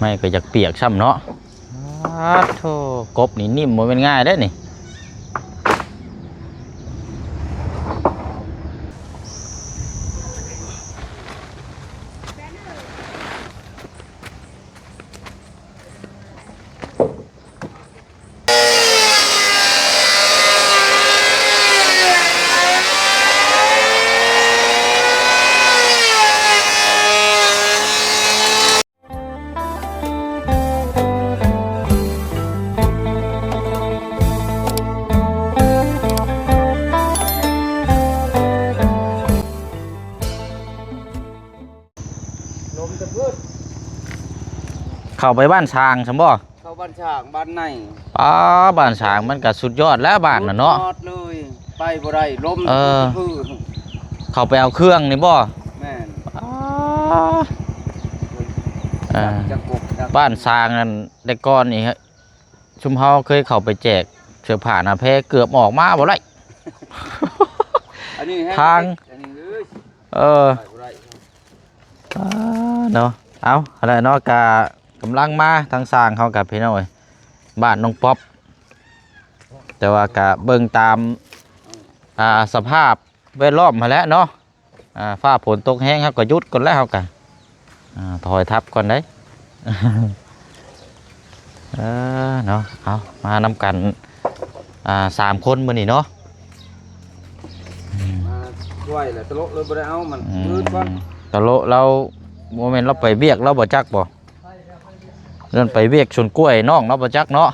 ไม่ก็อยากเปียกซ้ำเนาะโธ่กบนี่นิ่มมันเป็นง่ายได้นี่เข้าไปบ้านช้างใช่บ่เข้าบ้านช่างบ้านในบ้านช้างมันก็สุดยอดแล้วบ้านน่ะเนาะยอดเลยไปบ่ได้ลมพื้นเข้าไปเอาเครื่องนี่บ่แม่นบ้านช้างนั่นแต่ก่อนนี่ฮะชุมเฮาเคยเข้าไปแจกเสื้อผ้าหน้าแพเกือบออกมาบ่ได้ทางเนาะเอาอะไรเนาะกำลังมาทางสร้างเขากับพี่น้อยบ้านน้องป๊อปแต่ว่ากะเบิ่งตามสภาพแวดล้อมมาแล้วเนาะฟ้าฝนตกแห้งครับก็ยุดก่อนแล้วเขากะถอยทับก่อนได้ เนาะเอามานำกัน3 คนมื้อนี้เนาะช่วยแหละตลกเลยบ่ได้เอามันมืดก่อนตลกเราโมเมนต์เราไปเบียกเราบ่จักบ่เรื่องไปเบียกชนกล้วยน้องเราบ่จักเนาะ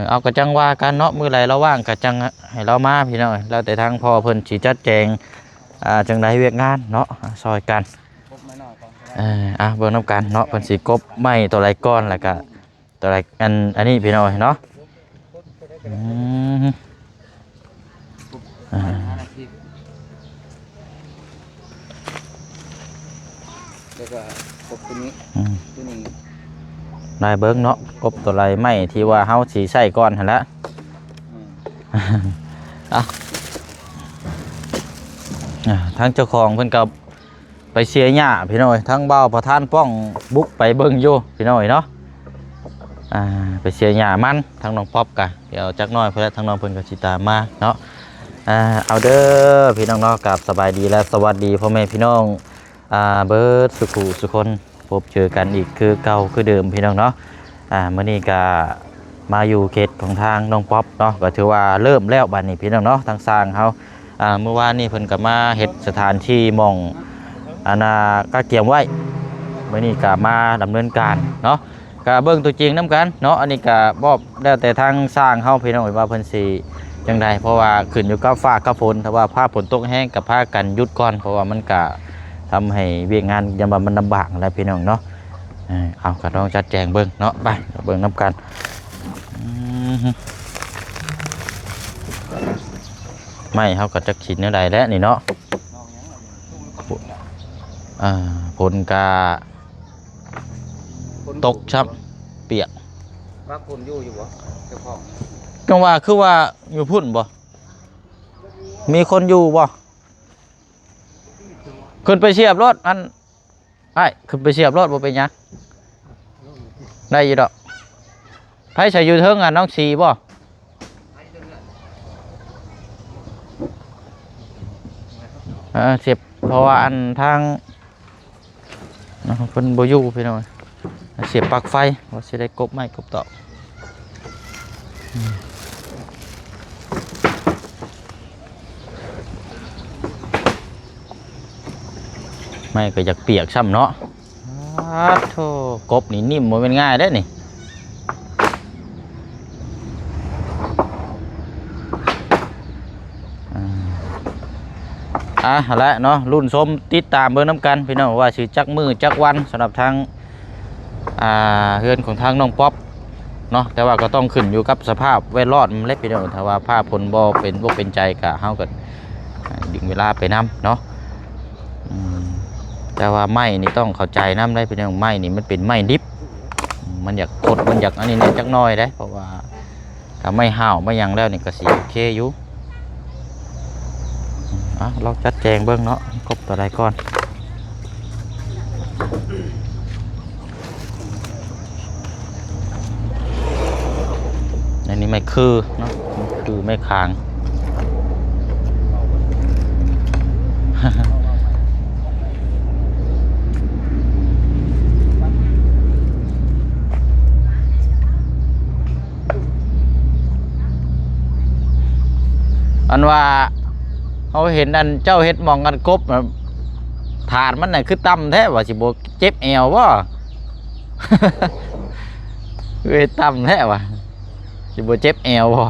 เอากระจังว่ากันเนาะมื้อไรเราว่างกระจังให้เรามาพี่น้อยแล้วแต่ทางพ่อเพิ่นสิจัดแจงจังได๋เวียกงานเนาะซอยกันเบิ่งนำกันเนาะเพิ่นสิกบไม้ตัวไรก้อนแล้วก็ตัวไรอันนี้พี่น้อยเนาะแล้วก็กบตัวนี้ได้เบิ้งเนาะกบตัวไรไม่ที่ว่าเฮาสีใส่ก้อนหั่นละทางเจ้าของเพิ่นกับไปเชียร์หญ้าพี่น้อยทั้งเบาประธานป้องบุกไปเบิ้งอยู่พี่น้อยเนาะไปเชียร์หญ้ามันทางน้องป๊อปกะเดี๋ยวจักน้อยเพื่อนทางน้องเพิ่นก็สิตามมาเนาะเอาเด้อพี่น้องเนาะกับสบายดีและสวัสดีพ่อแม่พี่น้องเบิร์ดสุขุสุคนพบเจอกันอีกคือเก่าคือเดิมพี่น้องเนาะมื้อนี้ก็มาอยู่เขตของทางน้องป๊อปเนาะก็ถือว่าเริ่มแล้วบัดนี้พี่น้องเนาะทางสร้างเขาเมื่อวานนี้เพิ่นก็มาเฮ็ดสถานที่มองก็เกี่ยมไว้มื้อนี้ก็มาดำเนินการเนาะก็เบิ่งตัวจริงนํกันเนาะอันนี้ก็บอกแล้วแต่ทางสร้างเฮาพี่น้องว่าเพิ่นสิจังไดเพราะว่าขึ้นอยู่กับฟ้ากับฝนถ้าว่าฟ้าฝนตกแห้งกับพากันหยุดก่อนเพราะว่ามันก็ทำให้เวียกงานยังมันลำบากอะไรพี่น้องเนาะเอาก็ต้องจัดแจงเบิ้งเนาะไปเบิ้งน้ำกันไม่เขาก็จะขีดเนื้อใดแล้วนี่เนาะผลกาตกช้ำเปียกว่าคนอยู่บ่เจ้าของจังว่าคือว่าอยู่พุ่นบ่มีคนอยู่บ่ขึ้นไปเสียบรถอันขึ้นไปเสียบรถบ่เป็นยังได้อยู่ดอกไผใส่อยู่เทิงน้องสีบ่เสียบเพราะว่าอันทางเพิ่นบ่อยู่พี่น้องเสียบปลั๊กไฟว่าสิได้กบไม้กบตอกไม่ก็อยากเปียกซ้ำเนาะโธ่กบนี่นิ่มมันเป็นง่ายได้นี่แล้วเนาะรุ่นส้มติดตามเบอร์น้ำกันพี่น้องว่าชื่อจักมือจักวันสำหรับทางเฮือนของทางน้องป๊อปเนาะแต่ว่าก็ต้องขึ้นอยู่กับสภาพแวดล้อมเล็กพี่น้องถ้าว่าผ้าผลบ่เป็นใจกะเฮาก็ดึงเวลาไปนำเนาะแต่ว่าไม้นี่ต้องเข้าใจน้ำได้เป็นอย่างไม้นี่มันเป็นไม้ดิบมันอยากกดมันอยากอันนี้เนี่ยจักน้อยได้เพราะว่าถ้าไม่ห่าวไม่ยังแล้วนี่ก็สีโอเคอยู่เราจัดแจงเบื้องเนาะกบตัวใดก่อน คือเนาะคือไม่ค้าง อันว่าเขาเห็นอันเจ้าเฮ็ดมองกันกบน่ะฐานมันน่ะคือต่ำแท้ว่าสิบ่เจ็บแอวบ่ เอ้ยต่ำแท้ว่ะสิบ่เจ็บแอวบ่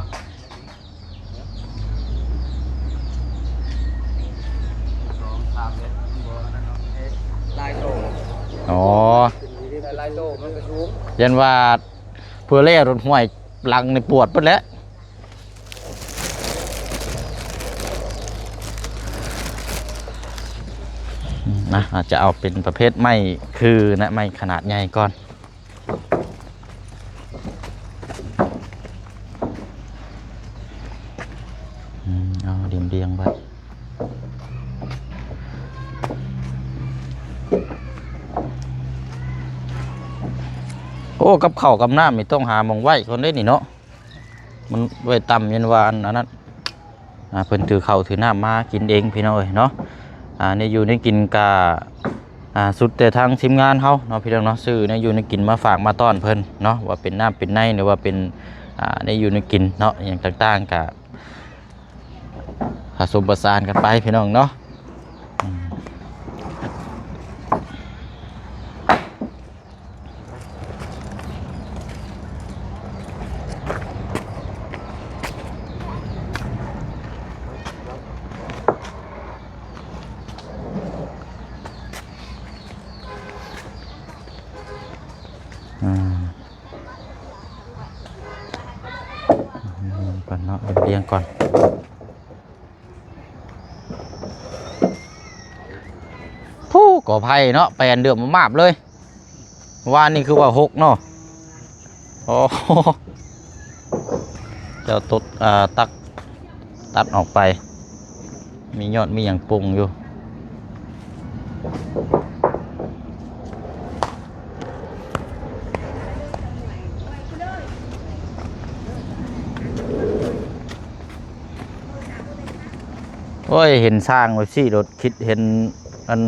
ลายโต อ๋อ ลายโตมันก็สูง ยันว่าเพื่อเล่รถห้วยหลังในปวดเพิ่นแหล้วนะอาจจะเอาเป็นประเภทไม้คือนะไม้ขนาดใหญ่ก่อนเอาเรียงๆไว้โอ้กับข้าวกับน้ำไม่ต้องหาหมองไว้คนได้นี่เนาะมันไว้ต่ำยันวาอันนั้นเพิ่นถือข้าวถือน้ำมากินเองพี่น้อยเนาะในอยู่ในกินกาสุดแต่ทางทีมงานเฮาเนาะพี่น้องเนาะซื้อในอยู่ในกินมาฝากมาต้อนเพิ่นเนาะว่าเป็นน้ำเป็นในหรือว่าเป็นในอยู่ในกินเนาะอย่างต่างๆกะผสมประสานกันไปพี่น้องเนาะก่อนเนาะเรียงก่อนผู้ก่อไผ่เนาะแปลนเดือดมาบเลยว่านี่คือว่า6เนาะโอ้เจ้าตดตัดออกไปมียอดมีอย่างปรุงอยู่โอ้ยเห็นสร้างไว้สิรถคิดเห็นอัน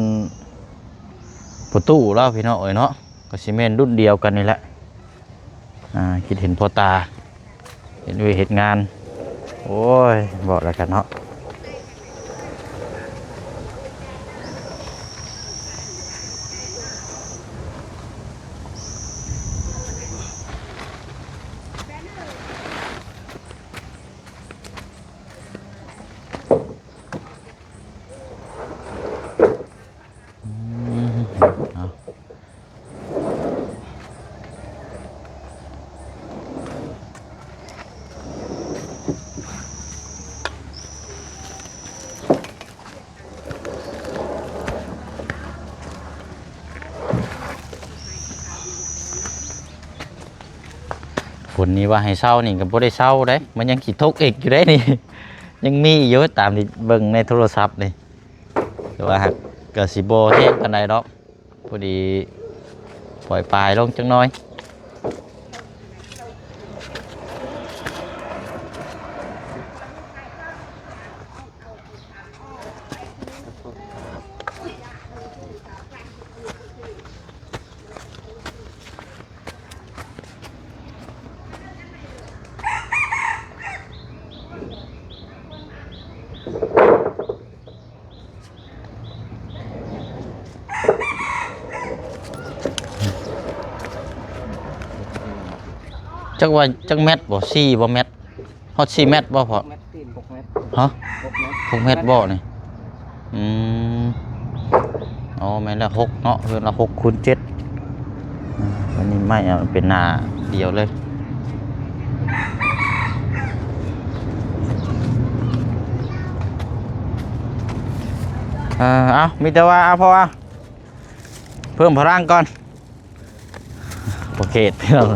ประตูแล้วพี่น้องเอ้ยเนาะก็ซีเมนต์รุ่นเดียวกันนี่แหละคิดเห็นพอตาเห็นด้วยเหตุงานโอ้ยบอกแล้วกันเนาะฝนนี้ว่าให้เศร้านี่ก็บ่ได้เศร้าได้มันยังขี้ทกอีกอยู่ได้นี่ ยังมีเยอะตามที่เบิ่งในโทรศัพท์นี่แต่ว่าหากเกิดสิบ่แห้งปานใดดอกพอดีปล่อยปลายลงจังน้อยจักว่าจักเม็ดบ่4บ่เม็ดฮอด4เม็ดบ่พอ เม็ดตีน6 เม็ด ฮะ 6 เม็ด 6เม็ดบ่นี่อ๋อแม่นละ6เนาะเพิ่นละ6คูณ7อันนี้ไม่เป็นหน้าเดียวเลยเอามีแต่ว่าเพราะว่าเพิ่มพลังก่อนโอเคพี่น้อง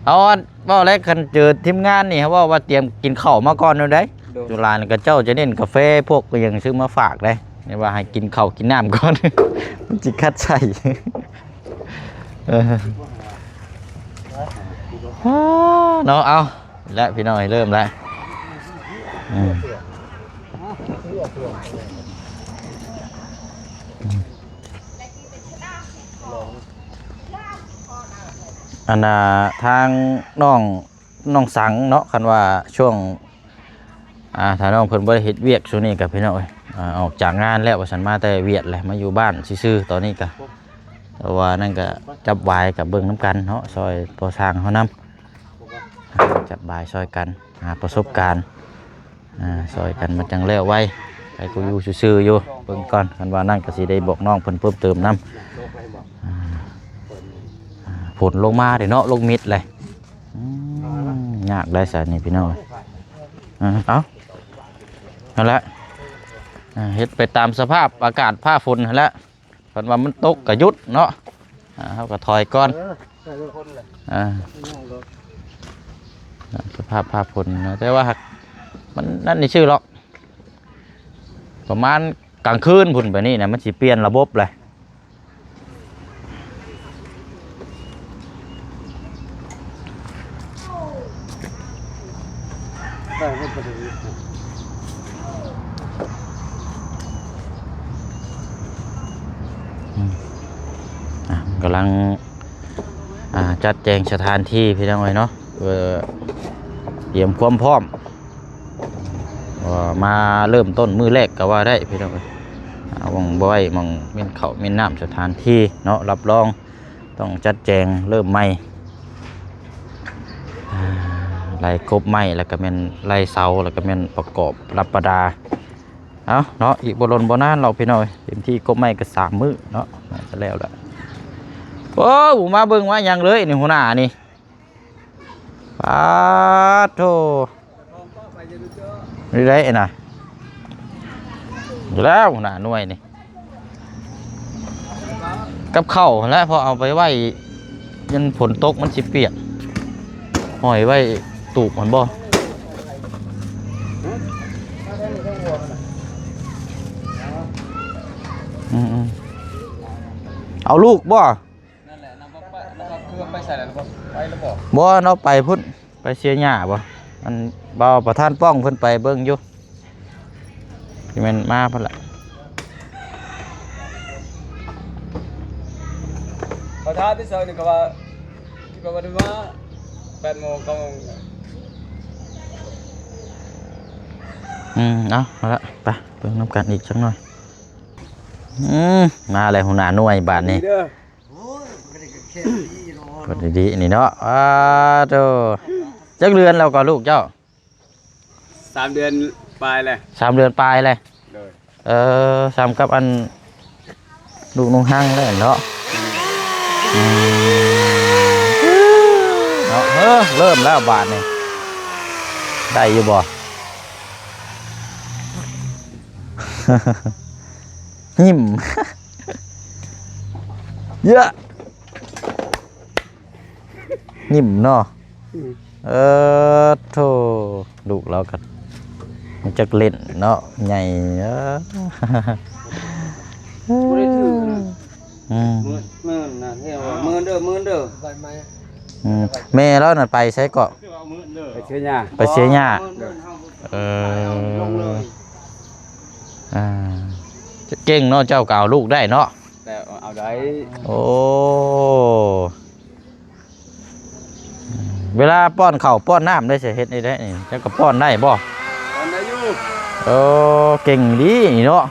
เอาว่าอะไรกันเจอทีมงานนี่ครับว่าเตรียมกินข้าวมาก่อนเลยได้จุฬาเนี่ยก็เจ้าจะเน้นกาแฟพวกก็ยังซื้อมาฝากได้นี่ว่าให้กินข้าวกินน้ำก่อน มันจิคัดใส่ เนาะเอาและพี่น้อยเริ่มแล้วอันน่ะทางน้องสังเนาะคันว่าช่วงถ้าน้องเพิ่นบ่ได้เฮ็ดเวียกช่วงนี้กับพี่น้อยออกจากงานแล้วว่าฉันมาแต่เวียดแหละมาอยู่บ้านซื่อๆตอนนี้ก็แต่ว่านั่นก็จับวายกับเบิ่งน้ำกันเนาะซอยพอสร้างเขานำจับวายซอยกันหาประสบการณ์ซอยกันมันจังแล้วไว้ไปกูอยู่ซื่อๆอยู่เบิ่งก่อนคันว่านั่นก็สิได้บอกน้องเพิ่นเพิ่มเติมนำผลลงมาเด้เนาะลงมิดเลยยากได้สารนี่พี่น้องเอานั่นแหละเฮ็ดไปตามสภาพอากาศผ้าฝนนั่นแหละเพิ่นว่ามันตกก็หยุดเนาะเฮาก็ถอยก่อนสภาพผ้าฝนนะแต่ว่ามันนั่นนี่ชื่อหรอกประมาณกลางคืนพุ่นไปนี่นะมันสิเปลี่ยนระบบเลยกำลังจัดแจงสถานที่พี่น้องเนาะเตรียมความพร้อมมาเริ่มต้นมือแรกก็ว่าได้พี่น้องวังบ่อยมองเม่นเขาเม่นน้ำสถานที่เนาะรับรองต้องจัดแจงเริ่มใหม่ไล่กบไม้แล้วก็เม่นไล่เสาแล้วก็เม่นประกอบรับประดาเอาเนาะอีกบรนบนานเราพี่น้อยเต็มที่กบไม้ก็3 มื้อเนาะจะแล้วแหละโอ้หูมาเบิ่งว่ายังเลยนี่หัวหน้านี่ปาโธนี่ได้น่ะอยู่แล้วหัวหน้าหน่วยนี่กับข้าวแล้วพอเอาไปไว้ยันฝนตกมันสิเปียกห้อยไว้ตูบมันบ่เอาลูกบ่ไปใส่แล้วไปแล้วบ่เนาะไปพุ่นไปเสียหญ้าบ่อันบ่าวประธานป้องเพิ่นไปเบิ่งอยู่ที่มันมาพุ่นล่ะประธานที่เซานี่ก็ว่าได้มา8 โมง 9 โมงเอาละไปเบิ่งน้ำกันอีกสักหน่อยมาเลยหัวหน้าหน่วยบาทนี้กดดีๆนี่เนาะโธ่จักเดือนแล้วก็ลูกเจ้า3 เดือนปลายเลย3 เดือนปลายเลยซ้ำกับอันลูกนุ่งห้างได้เนาะเนาะเริ่มแล้วบาทนี่ได้อยู่บ่หิมเยอะนิ่มเนาะโธ่ลูกเรากันมันจะเล่นเนาะใหญ่บ่ได้ถือมื้อน่ะเฮ็ดว่ามื้อเด้อไปไหมแม่เราน่ะไปใช้เกาะไปเชียร์หญ้าไปเชียร์หญ้าเก่งเนาะเจ้าเก่าลูกได้เนาะแต่เอาได้โอ้เวลาป้อนข้าวป้อนน้ำได้เสียเฮ็ดได้นี่เจ้าก็ป้อนได้บ่ป้อนได้อยู่เก่งดีนี่เนาะ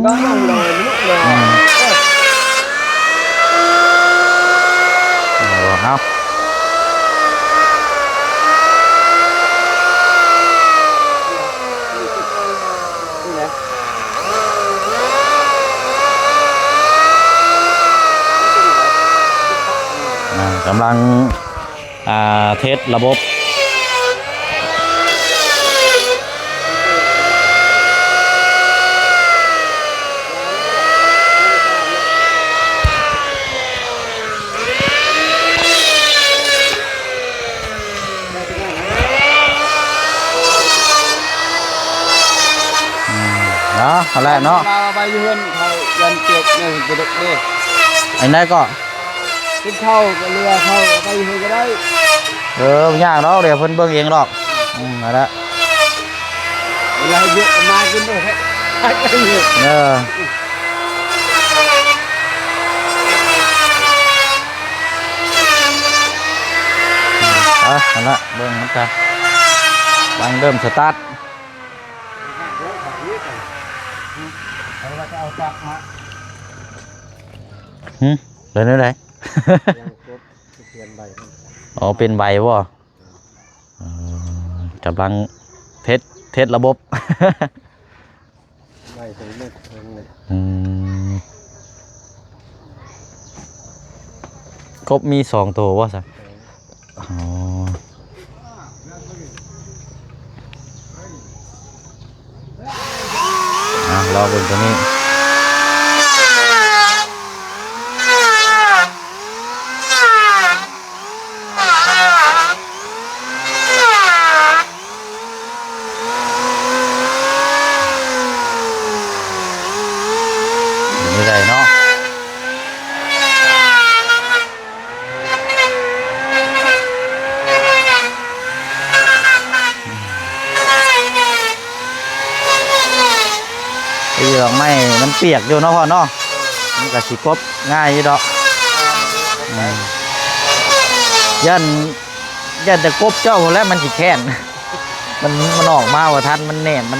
น้องเลยลูกเลยเอากำลังเทสระบบอะไรเนาะมาไปยืนเขายันเจ็บเนี่ยกระดกเด้ไอ้นั่นก็ กินข้าวก็เรือเข้าไปเฮก็ได้ ยากเนาะเดี๋ยวเพิ่นเบิ่งเองหรอกนั่นแหละ เวลาเยอะมากินได้ให้ไปเยอะ นั่นแหละเบิ่งมันกันบังเริ่มสตาร์ท เราจะเอาจักมา เดินได้ ยังครบเปลี่ยนใบ อ๋อเป็นใบบ่กำลังเทสระบบ ใบถึงไม่ถึงเลย ครบมี2ตัวว่าซะอ๋อรอเบิ่งตัวนี้ไม่ได้เนาะดอกไม้มันเปียกอยู่เนาะพ่อเนาะมันก็สิกบง่ายอยู่ดอกยันจะกบเจ้าแล้วมันสิแค้น มันออกมาว่าทันมันแน่นมัน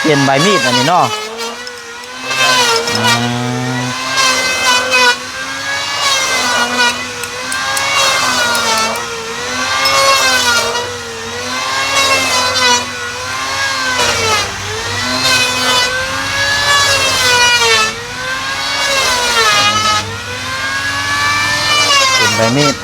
เปลี่ยนใบมีดอันนี้เนาะใบมีด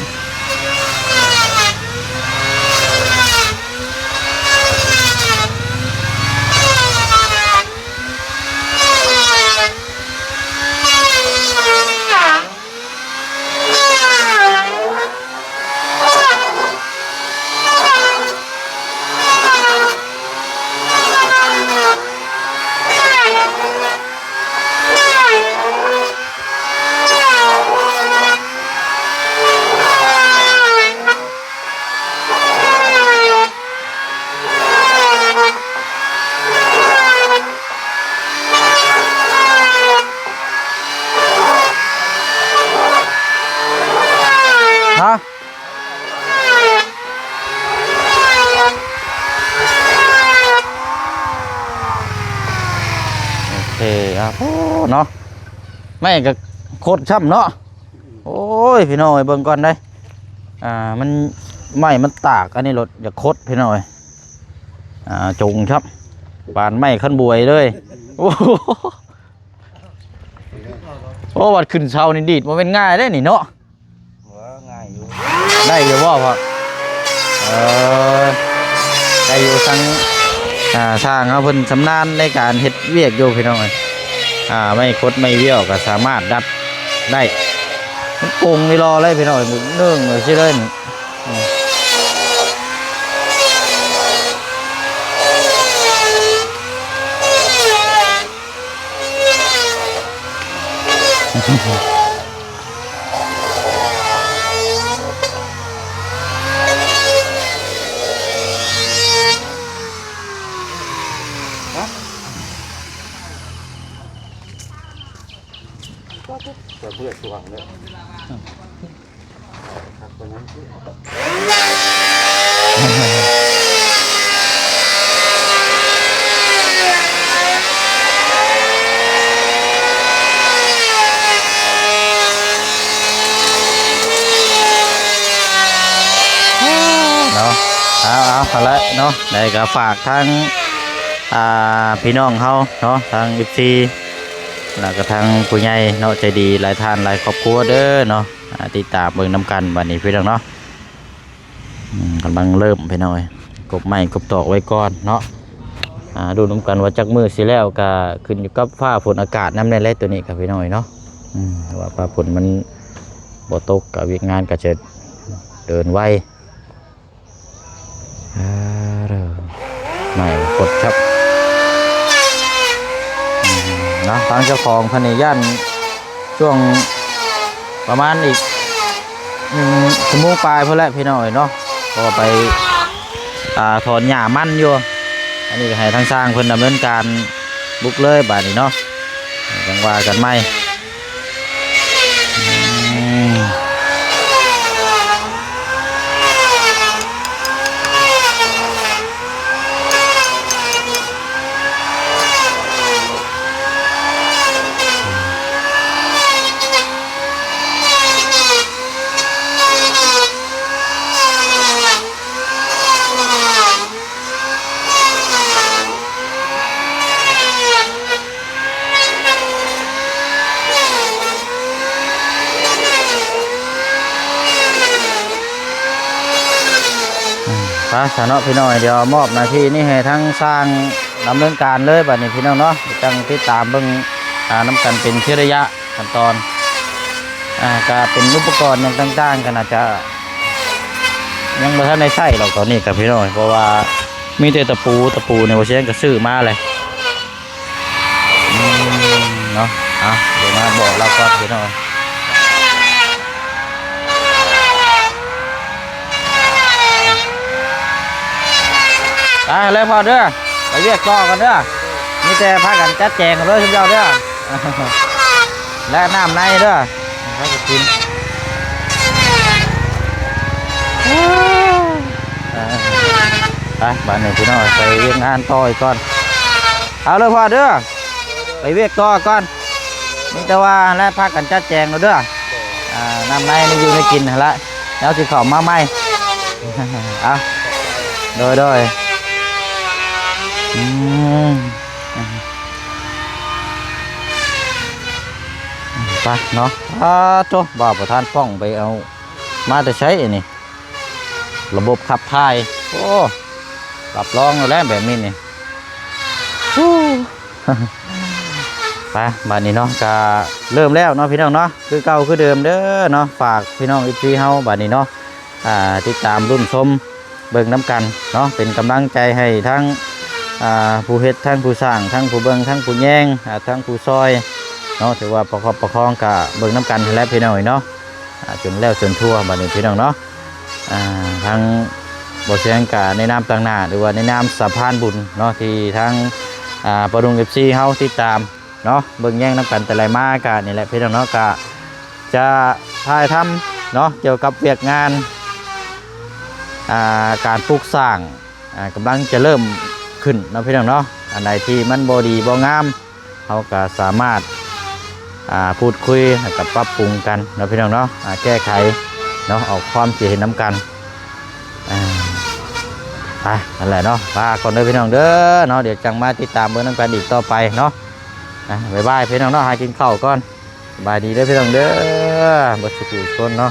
ฮะโอเคโอ้เนาะไม่ก็โคตรช่ำเนาะโอ้ยพี่น้อยเบิ่งก่อนได้มันไม่มันตากอันนี้รถอย่าคดพี่น้อยจงครับปานไม่ขั้นบวยเลยโอ้วัดขึ้นเช้านี่ดีดมันเป็นง่ายได้นี่เนาะง่ายอยู่ได้อยู่บ่พ่อได้อยู่ทั้งสร้างเขาเพิ่นชำนาญในการเฮ็ดเวียกอยู่พี่น้องไม่คดไม่เวี่ยวก็สามารถดัดได้มันโกงนี่รอเลยพี่น้องเนื่องเลยสิเลยจะเพื่อตัวเนี่ยครับตรงนั้นเนาะเอาละเนาะได้ก็ฝากทั้งพี่น้องเขาเนาะทาง14แล้วก็ทางผู้ใหญ่เนาะใจดีหลายท่านหลายครอบครัวเด้อเนาะติดตามเบิ่งน้ำกันวันนี้พี่น้องเนาะกำลังเริ่มพี่น้อยกบไม้กบตอกไว้ก่อนเนาะดูน้ำกันว่าจักมือสิแล้วก็ขึ้นอยู่กับฟ้าฝนอากาศน้ำในแร่ตัวนี้กับพี่น้อยเนาะว่าฟ้าฝนมันบ่ตกกับวิกงานก็จะเดินไวไม่กดครับเนาะฟัง เจ้าของเพิ่นนี่ย่านช่วงประมาณอีกชั่วโมงปลายพุ่นแหละพี่น้อยเนาะก็ไปถอนหญ้ามันอยู่อันนี้ก็ให้ทางสร้างเพิ่นดำเนินการบุกเลยบาดนี้เนาะจังว่ากันไหมพระสานอพี่น้อยเดี๋ยวมอบหน้าที่นี่ให้ทั้งสร้างดำเนินการเลยบัดนี้พี่น้องเนาะจังติดตามเบิ่งน้ำกันเป็นที่ระยะขั้นตอนก็เป็นอุปกรณ์อย่างต่างๆกันอาจจะยังไม่ทันได้ใช้หรอกตอนนี้กับพี่น้อยเพราะว่ามีแต่ตะปูในวันเช้นก็ซื้อมาเลยเนาะเดี๋ยวมาบอกเราก่อนพี่น้อยเลยพอเด้อไปเรียกต่อกันเด้อมีแต่พากันจัดแจงกันเลยทุกเจ้าเด้อและน้ำในเด้อเขาจะกินไปบ้านหนึ่งพี่น้อยไปเรียกงานต่ออีกก่อนเอาเลยพอเด้อไปเรียกต่อก่อนมีแต่ว่าและพากันจัดแจงกันเด้อน้ำในนี่อยู่ในกินละแล้วสิเขามาไหมเอาโดยไปเนาะโจ้บ่าวประธานป้องไปเอามาจะใช้นี่ระบบขับถ่ายโอ้รับรองแล้วแบบนี้นี่ไปบ้านนี้เนาะก็เริ่มแล้วเนาะพี่น้องเนาะคือเก่าคือเดิมเด้อเนาะฝากพี่น้องอีพีเฮาบ้านนี้เนาะติดตามรุ่นชมเบิ่งน้ำกันเนาะเป็นกำลังใจให้ทั้งผู้เฮ็ดทั้งผู้สร้างทั้งผู้เบิ่งทั้งผู้แย่งทั้งผู้ซอยเนาะถือว่าประคองกับเบิ่งน้ำกันแล้วพี่น้องเนาะจนแล้วจนทั่วบัดนี้พี่น้องเนาะทั้งบ่เสียงกับในนามต่างหน้าหรือว่าในนามสะพานบุญเนาะที่ทั้งปรุง FC เฮาติดตามเนาะเบิ่งแย่งน้ำกันแต่ไรมากะนี่แหละพี่น้องเนาะกะจะถ่ายทำเนาะเกี่ยวกับเวียกงานการปลูกสร้างกำลังจะเริ่มขึ้นนะพี่น้องเนาะอันใดที่มันบอดีบองามเขาก็สามารถพูดคุยกับปรับปรุงกันนะพี่น้องเนาะแก้ไขเนาะออกความคิดเห็นน้ำกันไปนั่นแหละเนาะลาก่อนเด้อพี่น้องเด้อเนาะเดี๋ยวจังมาติดตามเบอร์น้ำกันอีกต่อไปเนาะบ๊ายบายพี่น้องเนาะหากินข้าวก่อนบายดีเด้อพี่น้องเด้อบัดสุขคนเนาะ